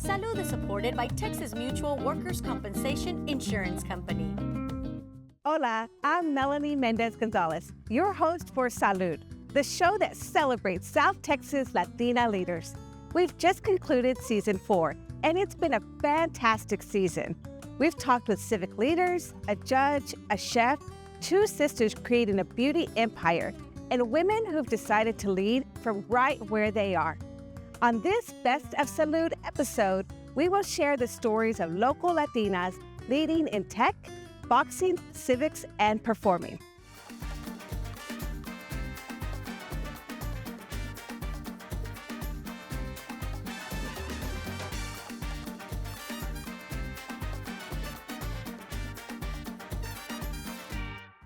Salud is supported by Texas Mutual Workers' Compensation Insurance Company. Hola, I'm Melanie Mendez Gonzalez, your host for Salud, the show that celebrates South Texas Latina leaders. We've just concluded season 4, and it's been a fantastic season. We've talked with civic leaders, a judge, a chef, 2 sisters creating a beauty empire, and women who've decided to lead from right where they are. On this Best of Salud episode, we will share the stories of local Latinas leading in tech, boxing, civics, and performing.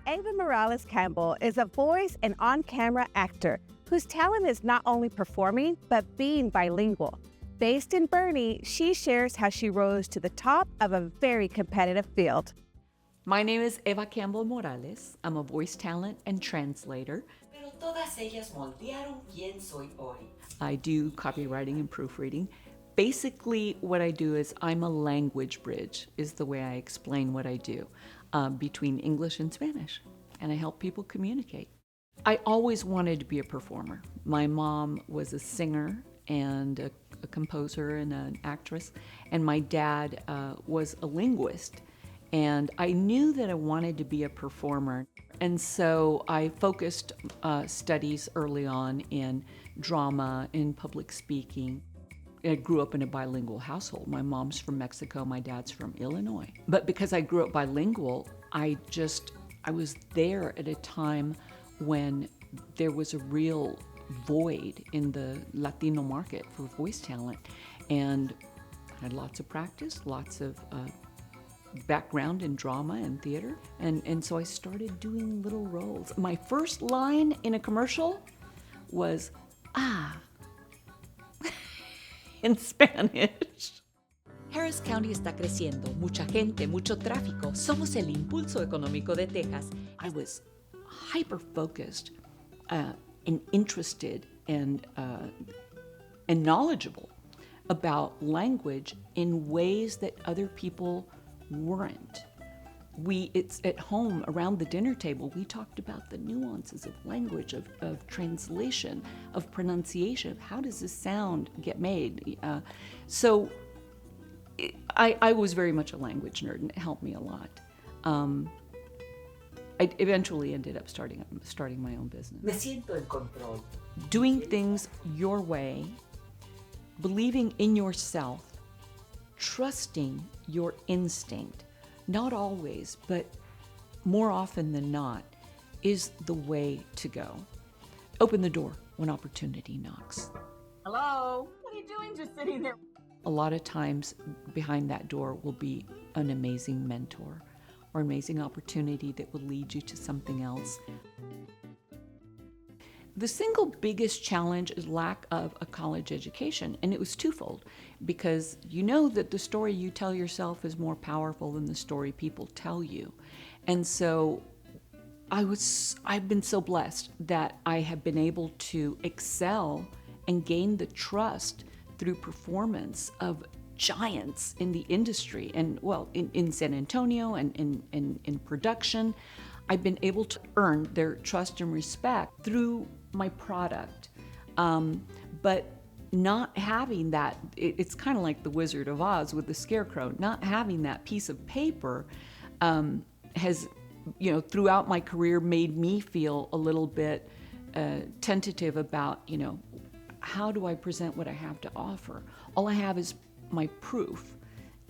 Ava Morales Campbell is a voice and on-camera actor whose talent is not only performing, but being bilingual. Based in Bernie, she shares how she rose to the top of a very competitive field. My name is Eva Campbell Morales. I'm a voice talent and translator. Pero todas ellas moldearon quién soy hoy. I do copywriting and proofreading. Basically, what I do is I'm a language bridge, is the way I explain what I do, between English and Spanish, and I help people communicate. I always wanted to be a performer. My mom was a singer and a composer and an actress, and my dad was a linguist. And I knew that I wanted to be a performer. And so I focused studies early on in drama, in public speaking. I grew up in a bilingual household. My mom's from Mexico, my dad's from Illinois. But because I grew up bilingual, I was there at a time when there was a real void in the Latino market for voice talent. And I had lots of practice, lots of background in drama and theater. And so I started doing little roles. My first line in a commercial was, in Spanish. Harris County está creciendo, mucha gente, mucho tráfico. Somos el impulso económico de Texas. I was hyper-focused and interested and knowledgeable about language in ways that other people weren't. It's at home around the dinner table, we talked about the nuances of language, of translation, of pronunciation, of how does this sound get made. So I was very much a language nerd, and it helped me a lot. I eventually ended up starting my own business. Me siento en control. Doing things your way, believing in yourself, trusting your instinct, not always, but more often than not, is the way to go. Open the door when opportunity knocks. Hello? What are you doing just sitting there? A lot of times behind that door will be an amazing mentor or amazing opportunity that will lead you to something else. The single biggest challenge is lack of a college education, and it was twofold, because you know that the story you tell yourself is more powerful than the story people tell you. And so I've been so blessed that I have been able to excel and gain the trust through performance of giants in the industry, and in San Antonio and in production. I've been able to earn their trust and respect through my product, but not having that, it's kind of like the Wizard of Oz with the scarecrow, not having that piece of paper has, throughout my career made me feel a little bit tentative about, how do I present what I have to offer? All I have is my proof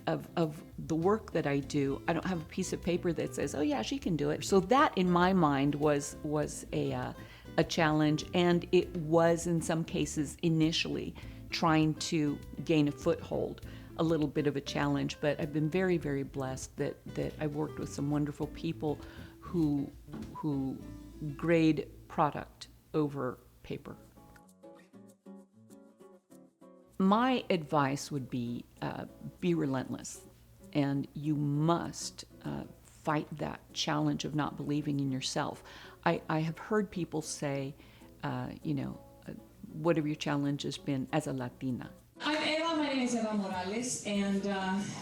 of the work that I do. I don't have a piece of paper that says, oh yeah, she can do it. So that in my mind was a challenge, and it was in some cases initially trying to gain a foothold, a little bit of a challenge, but I've been very, very blessed that I've worked with some wonderful people who grade product over paper. My advice would be relentless, and you must fight that challenge of not believing in yourself. I have heard people say, what have your challenges been as a Latina? I'm Eva name is Eva Morales, and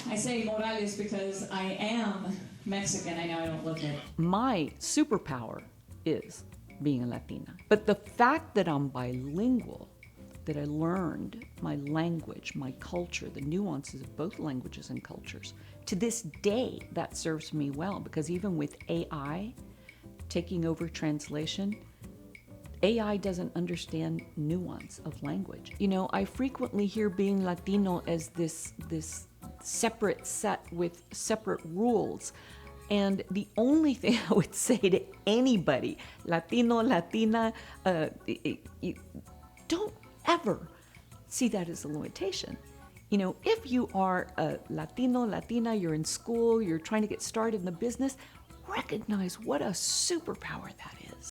I say Morales because I am Mexican. I know I don't look it. My superpower is being a Latina. But the fact that I'm bilingual, that I learned my language, my culture, the nuances of both languages and cultures, to this day, that serves me well, because even with AI taking over translation, AI doesn't understand nuance of language. You know, I frequently hear being Latino as this separate set with separate rules. And the only thing I would say to anybody, Latino, Latina, you don't ever see that as a limitation. You know, if you are a Latino, Latina, you're in school, you're trying to get started in the business, recognize what a superpower that is.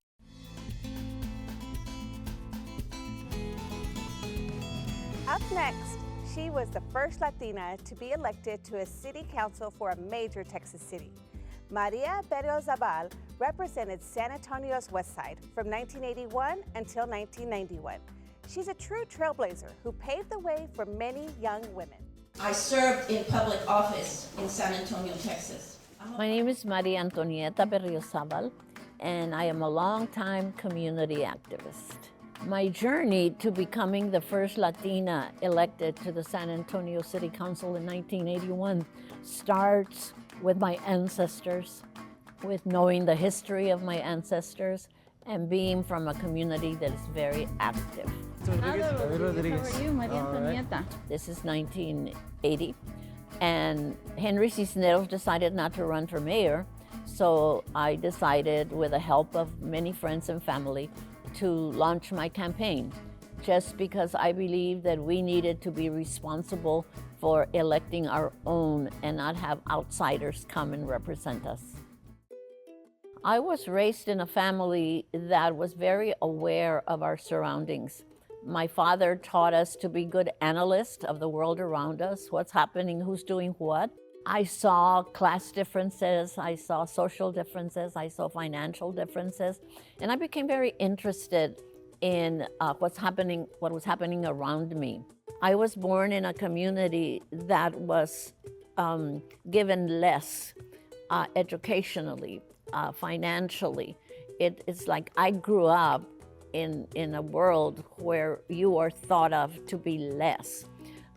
Up next, she was the first Latina to be elected to a city council for a major Texas city. Maria Berriozabal represented San Antonio's West Side from 1981 until 1991. She's a true trailblazer who paved the way for many young women. I served in public office in San Antonio, Texas. My name is Maria Antonieta Berriozabal, and I am a longtime community activist. My journey to becoming the first Latina elected to the San Antonio City Council in 1981 starts with my ancestors, with knowing the history of my ancestors, and being from a community that is very active. How are you, Maria Antonieta? This is 1980, and Henry Cisneros decided not to run for mayor, so I decided, with the help of many friends and family, to launch my campaign, just because I believed that we needed to be responsible for electing our own and not have outsiders come and represent us. I was raised in a family that was very aware of our surroundings. My father taught us to be good analysts of the world around us, what's happening, who's doing what. I saw class differences, I saw social differences, I saw financial differences, and I became very interested in what was happening around me. I was born in a community that was given less educationally, financially. It's like I grew up in a world where you are thought of to be less.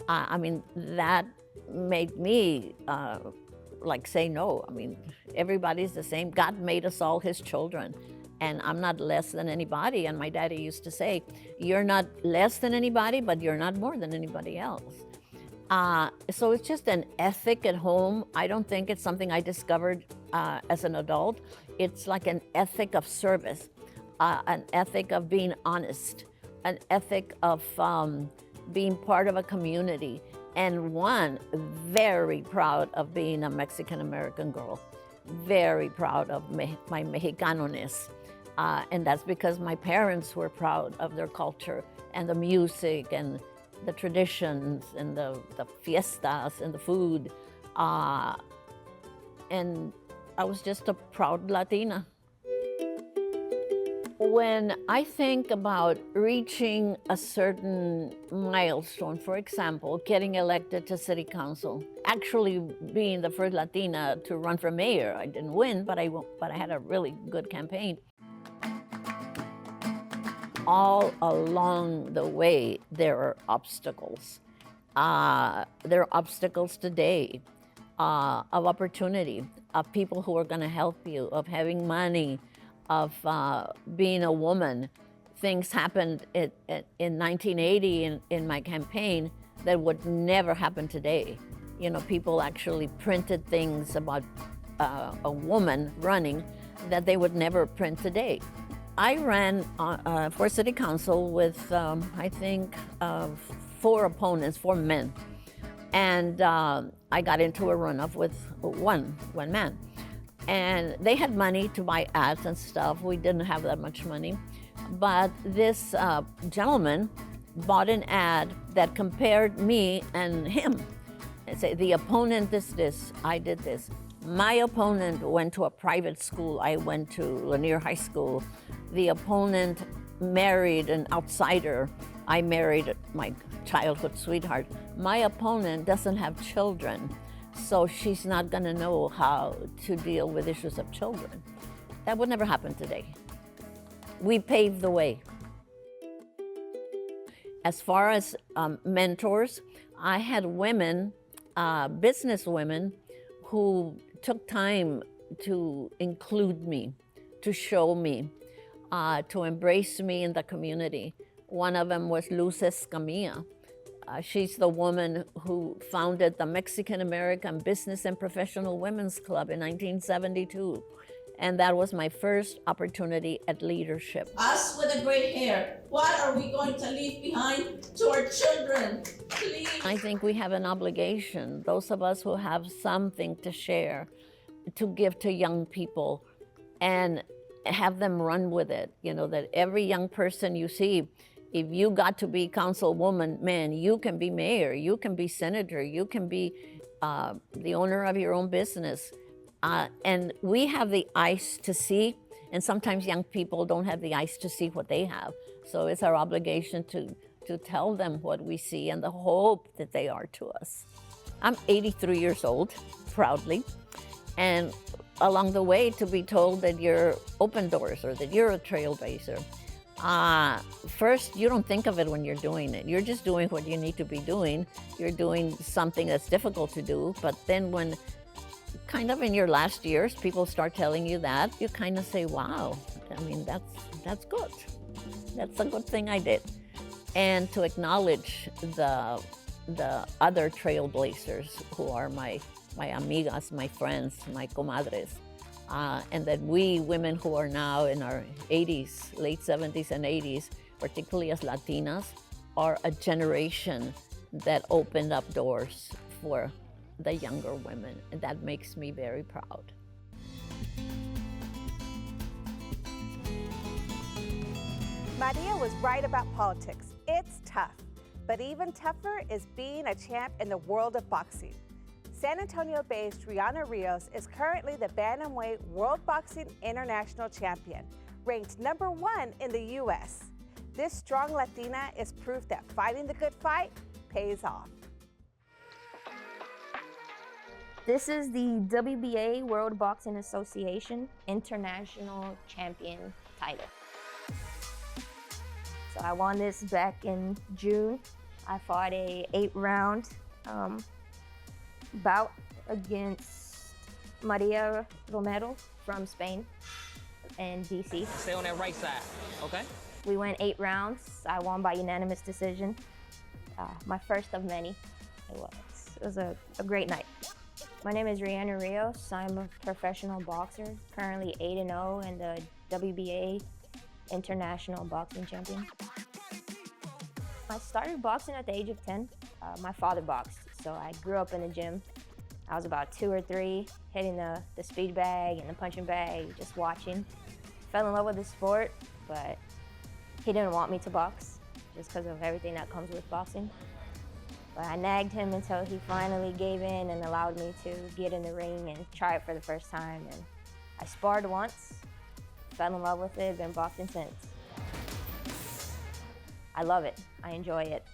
I mean, that made me say no. I mean, everybody's the same. God made us all his children, and I'm not less than anybody. And my daddy used to say, you're not less than anybody, but you're not more than anybody else. So it's just an ethic at home. I don't think it's something I discovered as an adult. It's like an ethic of service, an ethic of being honest, an ethic of being part of a community, and one, very proud of being a Mexican-American girl, very proud of my Mexicano-ness. And that's because my parents were proud of their culture and the music and the traditions and the fiestas and the food. And I was just a proud Latina. When I think about reaching a certain milestone, for example, getting elected to city council, actually being the first Latina to run for mayor, I didn't win, but I had a really good campaign. All along the way, there are obstacles. There are obstacles today of opportunity, of people who are going to help you, of having money, of being a woman. Things happened in 1980 in my campaign that would never happen today. You know, people actually printed things about a woman running that they would never print today. I ran for city council with, I think, 4 opponents, 4 men. And I got into a runoff with one man. And they had money to buy ads and stuff. We didn't have that much money. But this gentleman bought an ad that compared me and him. And say, the opponent is this, I did this. My opponent went to a private school. I went to Lanier High School. The opponent married an outsider. I married my childhood sweetheart. My opponent doesn't have children, so she's not gonna know how to deal with issues of children. That would never happen today. We paved the way. As far as mentors, I had women, business women, who took time to include me, to show me, to embrace me in the community. One of them was Luz Escamilla. She's the woman who founded the Mexican American Business and Professional Women's Club in 1972. And that was my first opportunity at leadership. Us with the gray hair, what are we going to leave behind to our children? Please. I think we have an obligation, those of us who have something to share, to give to young people and have them run with it. You know, that every young person you see, if you got to be councilwoman, man, you can be mayor, you can be senator, you can be the owner of your own business. And we have the eyes to see, and sometimes young people don't have the eyes to see what they have. So it's our obligation to tell them what we see and the hope that they are to us. I'm 83 years old, proudly, and along the way to be told that you're open doors or that you're a trailblazer. First, you don't think of it when you're doing it. You're just doing what you need to be doing. You're doing something that's difficult to do, but then when kind of in your last years, people start telling you that, you kind of say, wow, I mean, that's good. That's a good thing I did. And to acknowledge the other trailblazers who are my amigas, my friends, my comadres, and that we women who are now in our 80s, late 70s and 80s, particularly as Latinas, are a generation that opened up doors for the younger women, and that makes me very proud. Maria was right about politics. It's tough, but even tougher is being a champ in the world of boxing. San Antonio-based Rihanna Rios is currently the Bantamweight World Boxing International Champion, ranked #1 in the U.S. This strong Latina is proof that fighting the good fight pays off. This is the WBA World Boxing Association International Champion title. So I won this back in June. I fought a 8-round bout against Maria Romero from Spain and DC. Stay on that right side, okay? We went 8 rounds. I won by unanimous decision. My first of many. It was a great night. My name is Rihanna Rios. I'm a professional boxer, currently 8-0 and the WBA International Boxing Champion. I started boxing at the age of 10. My father boxed, so I grew up in the gym. I was about 2 or 3, hitting the speed bag and the punching bag, just watching. Fell in love with the sport, but he didn't want me to box just because of everything that comes with boxing. But I nagged him until he finally gave in and allowed me to get in the ring and try it for the first time. And I sparred once, fell in love with it, been boxing since. I love it, I enjoy it.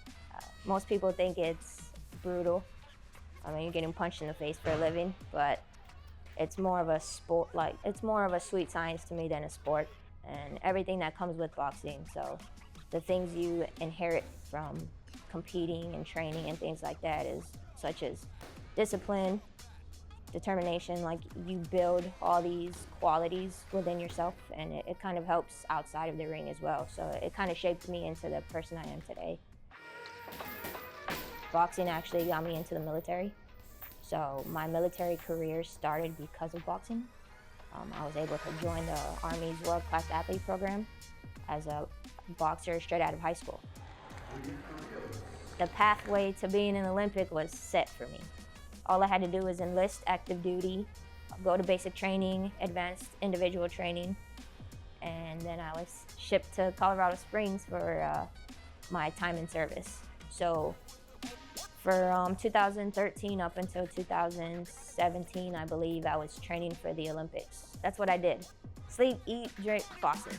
Most people think it's brutal. I mean, you're getting punched in the face for a living, but it's more of a sport, it's more of a sweet science to me than a sport, and everything that comes with boxing. So the things you inherit from competing and training and things like that is such as discipline, determination, like you build all these qualities within yourself, and it kind of helps outside of the ring as well. So it kind of shaped me into the person I am today. Boxing actually got me into the military. So my military career started because of boxing. I was able to join the Army's World Class Athlete Program as a boxer straight out of high school. The pathway to being an Olympic was set for me. All I had to do was enlist active duty, go to basic training, advanced individual training, and then I was shipped to Colorado Springs for my time in service. So for 2013 up until 2017, I believe, I was training for the Olympics. That's what I did. Sleep, eat, drink, boxing.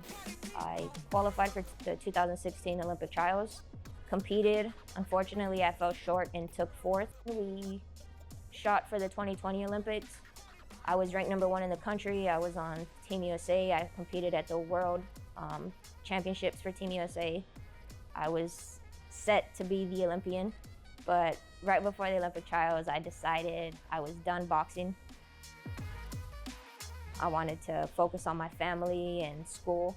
I qualified for the 2016 Olympic trials. competed. Unfortunately, I fell short and took fourth. We shot for the 2020 Olympics. I was ranked number 1 in the country. I was on Team USA. I competed at the World Championships for Team USA. I was set to be the Olympian, but right before the Olympic trials, I decided I was done boxing. I wanted to focus on my family and school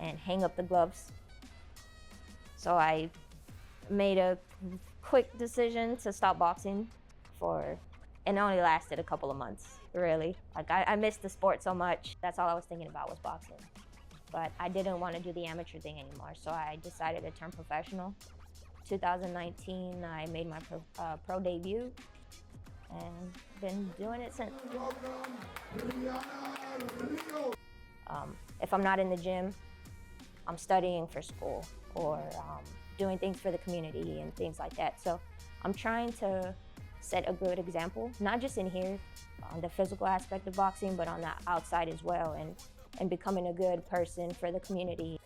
and hang up the gloves. So I made a quick decision to stop boxing and it only lasted a couple of months, really. Like I missed the sport so much. That's all I was thinking about was boxing. But I didn't want to do the amateur thing anymore, so I decided to turn professional. 2019, I made my pro debut and been doing it since. If I'm not in the gym, I'm studying for school or doing things for the community and things like that. So I'm trying to set a good example, not just in here on the physical aspect of boxing, but on the outside as well, and becoming a good person for the community.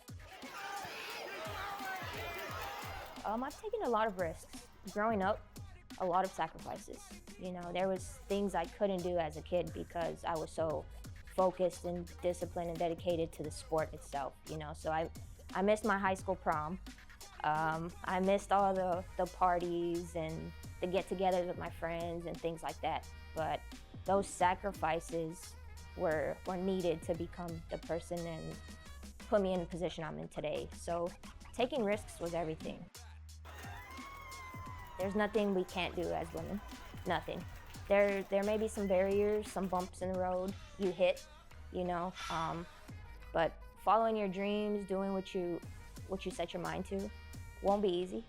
I've taken a lot of risks. Growing up, a lot of sacrifices. You know, there was things I couldn't do as a kid because I was so focused and disciplined and dedicated to the sport itself, you know. So I missed my high school prom. I missed all the parties and the get-togethers with my friends and things like that. But those sacrifices were needed to become the person and put me in the position I'm in today. So taking risks was everything. There's nothing we can't do as women, nothing. There may be some barriers, some bumps in the road you hit, you know, but following your dreams, doing what you set your mind to, won't be easy.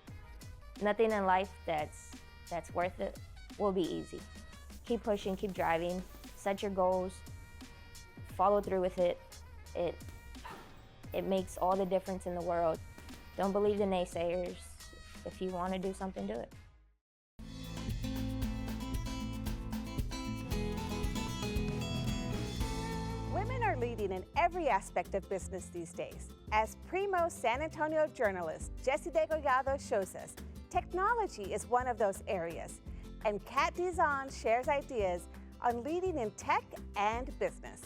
Nothing in life that's worth it will be easy. Keep pushing, keep driving, set your goals, follow through with it. It makes all the difference in the world. Don't believe the naysayers. If you want to do something, do it. Women are leading in every aspect of business these days. As primo San Antonio journalist Jessie Degollado shows us, technology is one of those areas. And Kat Dizon shares ideas on leading in tech and business.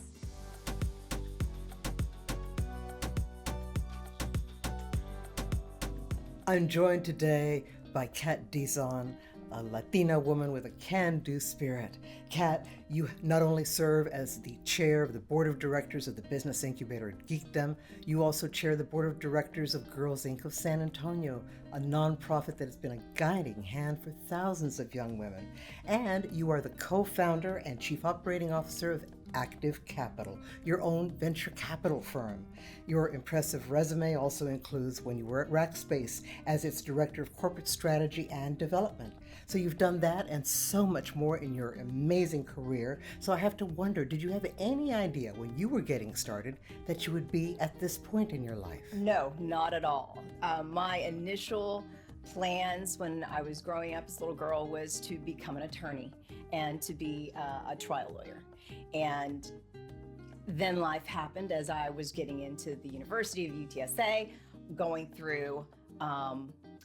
I'm joined today by Kat Dizon, a Latina woman with a can-do spirit. Kat, you not only serve as the chair of the board of directors of the business incubator at Geekdom, you also chair the board of directors of Girls Inc. of San Antonio, a nonprofit that has been a guiding hand for thousands of young women. And you are the co-founder and chief operating officer of Active Capital, your own venture capital firm. Your impressive resume also includes when you were at Rackspace as its director of corporate strategy and development. So you've done that and so much more in your amazing career. So I have to wonder, did you have any idea when you were getting started that you would be at this point in your life? No, not at all. My initial plans when I was growing up as a little girl was to become an attorney and to be a trial lawyer. And then life happened as I was getting into the University of UTSA, going through,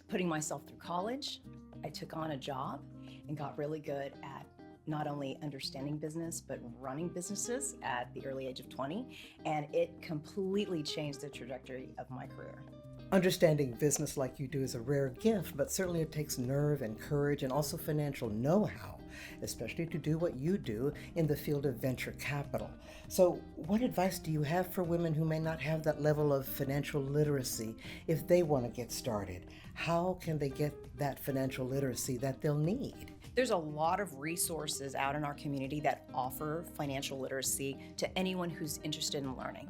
putting myself through college. I took on a job and got really good at not only understanding business, but running businesses at the early age of 20. And it completely changed the trajectory of my career. Understanding business like you do is a rare gift, but certainly it takes nerve and courage and also financial know-how, especially to do what you do in the field of venture capital. So what advice do you have for women who may not have that level of financial literacy if they want to get started? How can they get that financial literacy that they'll need? There's a lot of resources out in our community that offer financial literacy to anyone who's interested in learning.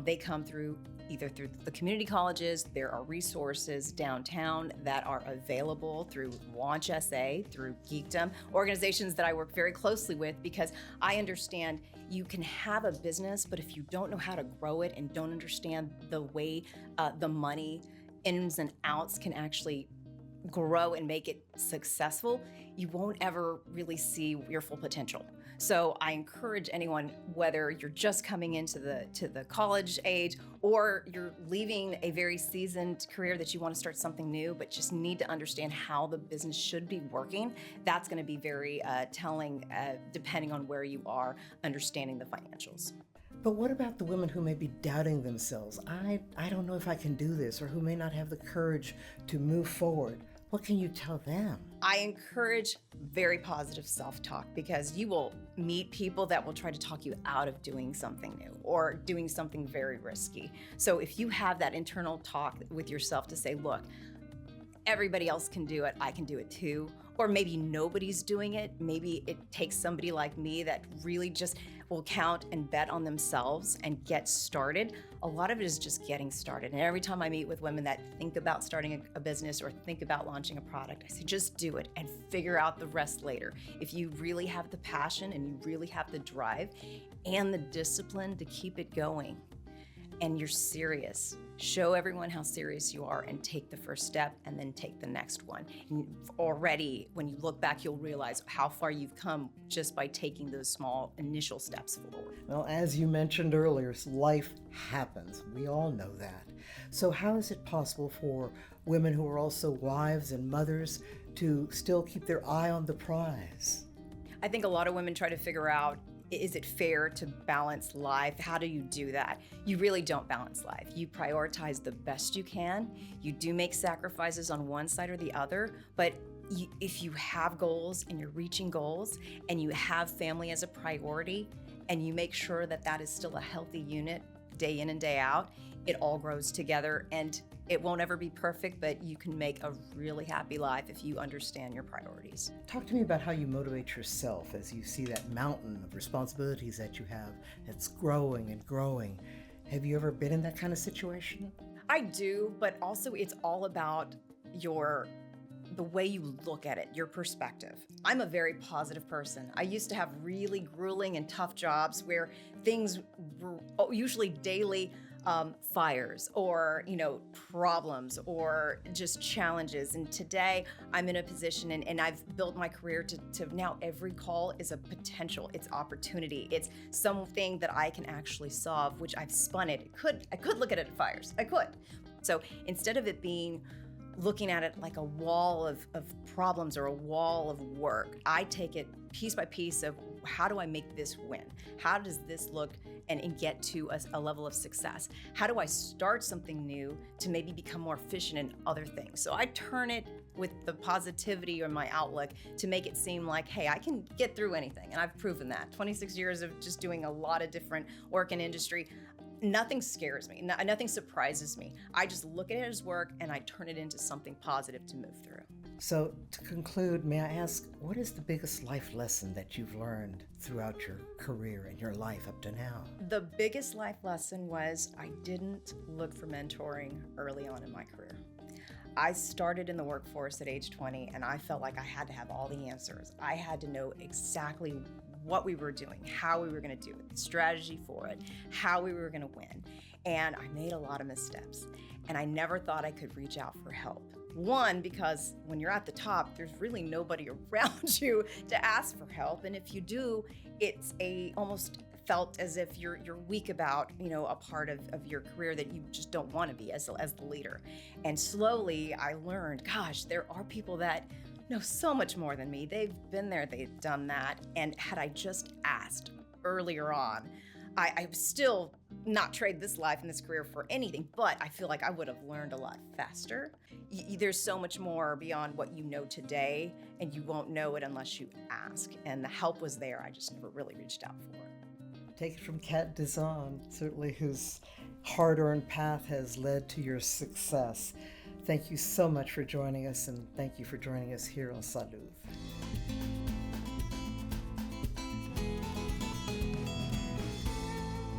They come through either through the community colleges. There are resources downtown that are available through Launch SA, through Geekdom, organizations that I work very closely with, because I understand you can have a business, but if you don't know how to grow it and don't understand the way the money ins and outs can actually grow and make it successful, you won't ever really see your full potential. So I encourage anyone, whether you're just coming into the college age or you're leaving a very seasoned career that you want to start something new, but just need to understand how the business should be working. That's going to be very telling, depending on where you are, understanding the financials. But what about the women who may be doubting themselves? I don't know if I can do this, or who may not have the courage to move forward. What can you tell them? I encourage very positive self-talk, because you will meet people that will try to talk you out of doing something new or doing something very risky. So if you have that internal talk with yourself to say, look, everybody else can do it, I can do it too. Or maybe nobody's doing it. Maybe it takes somebody like me that really just will count and bet on themselves and get started. A lot of it is just getting started. And every time I meet with women that think about starting a business or think about launching a product, I say, just do it and figure out the rest later. If you really have the passion and you really have the drive and the discipline to keep it going, and you're serious, show everyone how serious you are and take the first step and then take the next one. And already, when you look back, you'll realize how far you've come just by taking those small initial steps forward. Well, as you mentioned earlier, life happens. We all know that. So how is it possible for women who are also wives and mothers to still keep their eye on the prize? I think a lot of women try to figure out, is it fair to balance life? How do you do that? You really don't balance life. You prioritize the best you can. You do make sacrifices on one side or the other, but if you have goals and you're reaching goals and you have family as a priority and you make sure that that is still a healthy unit day in and day out, it all grows together, and it won't ever be perfect, but you can make a really happy life if you understand your priorities. Talk to me about how you motivate yourself as you see that mountain of responsibilities that you have that's growing and growing. Have you ever been in that kind of situation? I do, but also it's all about the way you look at it, your perspective. I'm a very positive person. I used to have really grueling and tough jobs where things were usually daily fires or, problems or just challenges. And today I'm in a position and I've built my career to now every call is a potential, it's opportunity. It's something that I can actually solve, which I've spun it. I could look at it as fires, I could. So instead of it being looking at it like a wall of problems or a wall of work, I take it piece by piece of how do I make this win? How does this look and get to a level of success? How do I start something new to maybe become more efficient in other things? So I turn it with the positivity or my outlook to make it seem like, hey, I can get through anything. And I've proven that. 26 years of just doing a lot of different work in industry. Nothing scares me, nothing surprises me. I just look at it as work and I turn it into something positive to move through. So to conclude, may I ask, what is the biggest life lesson that you've learned throughout your career and your life up to now? The biggest life lesson was I didn't look for mentoring early on in my career. I started in the workforce at age 20 and I felt like I had to have all the answers. I had to know exactly what we were doing, how we were going to do it, the strategy for it, how we were going to win. And I made a lot of missteps. And I never thought I could reach out for help. One, because when you're at the top, there's really nobody around you to ask for help. And if you do, it's almost felt as if you're weak about, a part of your career that you just don't want to be as the leader. And slowly I learned, gosh, there are people that know so much more than me. They've been there, they've done that. And had I just asked earlier on, I still not trade this life and this career for anything, but I feel like I would have learned a lot faster. There's so much more beyond what you know today, and you won't know it unless you ask. And the help was there, I just never really reached out for it. Take it from Kat Dizon, certainly whose hard-earned path has led to your success. Thank you so much for joining us, and thank you for joining us here on Salud.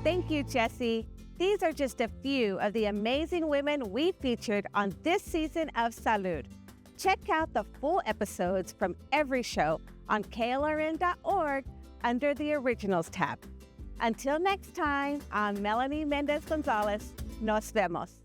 Thank you, Jessie. These are just a few of the amazing women we featured on this season of Salud. Check out the full episodes from every show on klrn.org under the Originals tab. Until next time, I'm Melanie Mendez Gonzalez. Nos vemos.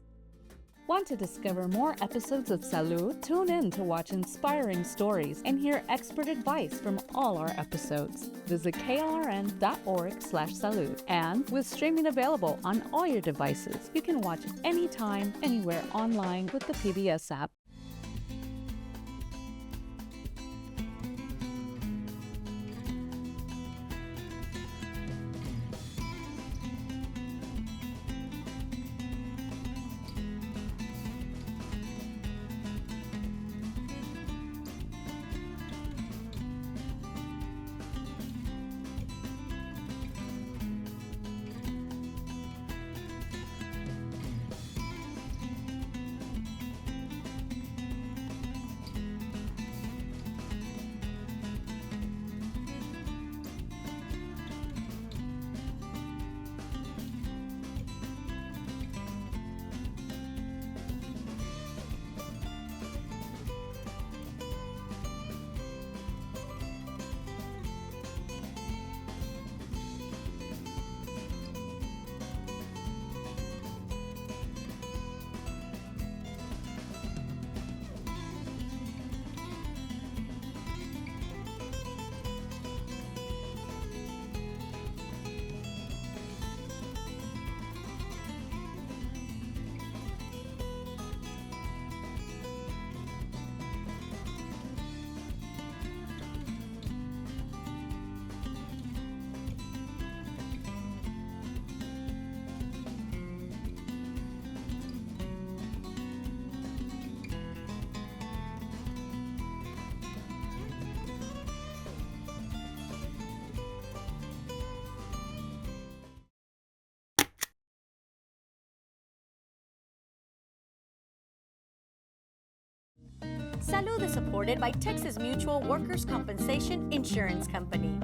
Want to discover more episodes of Salud? Tune in to watch inspiring stories and hear expert advice from all our episodes. Visit klrn.org/salud. And with streaming available on all your devices, you can watch anytime, anywhere online with the PBS app. Salud is supported by Texas Mutual Workers' Compensation Insurance Company.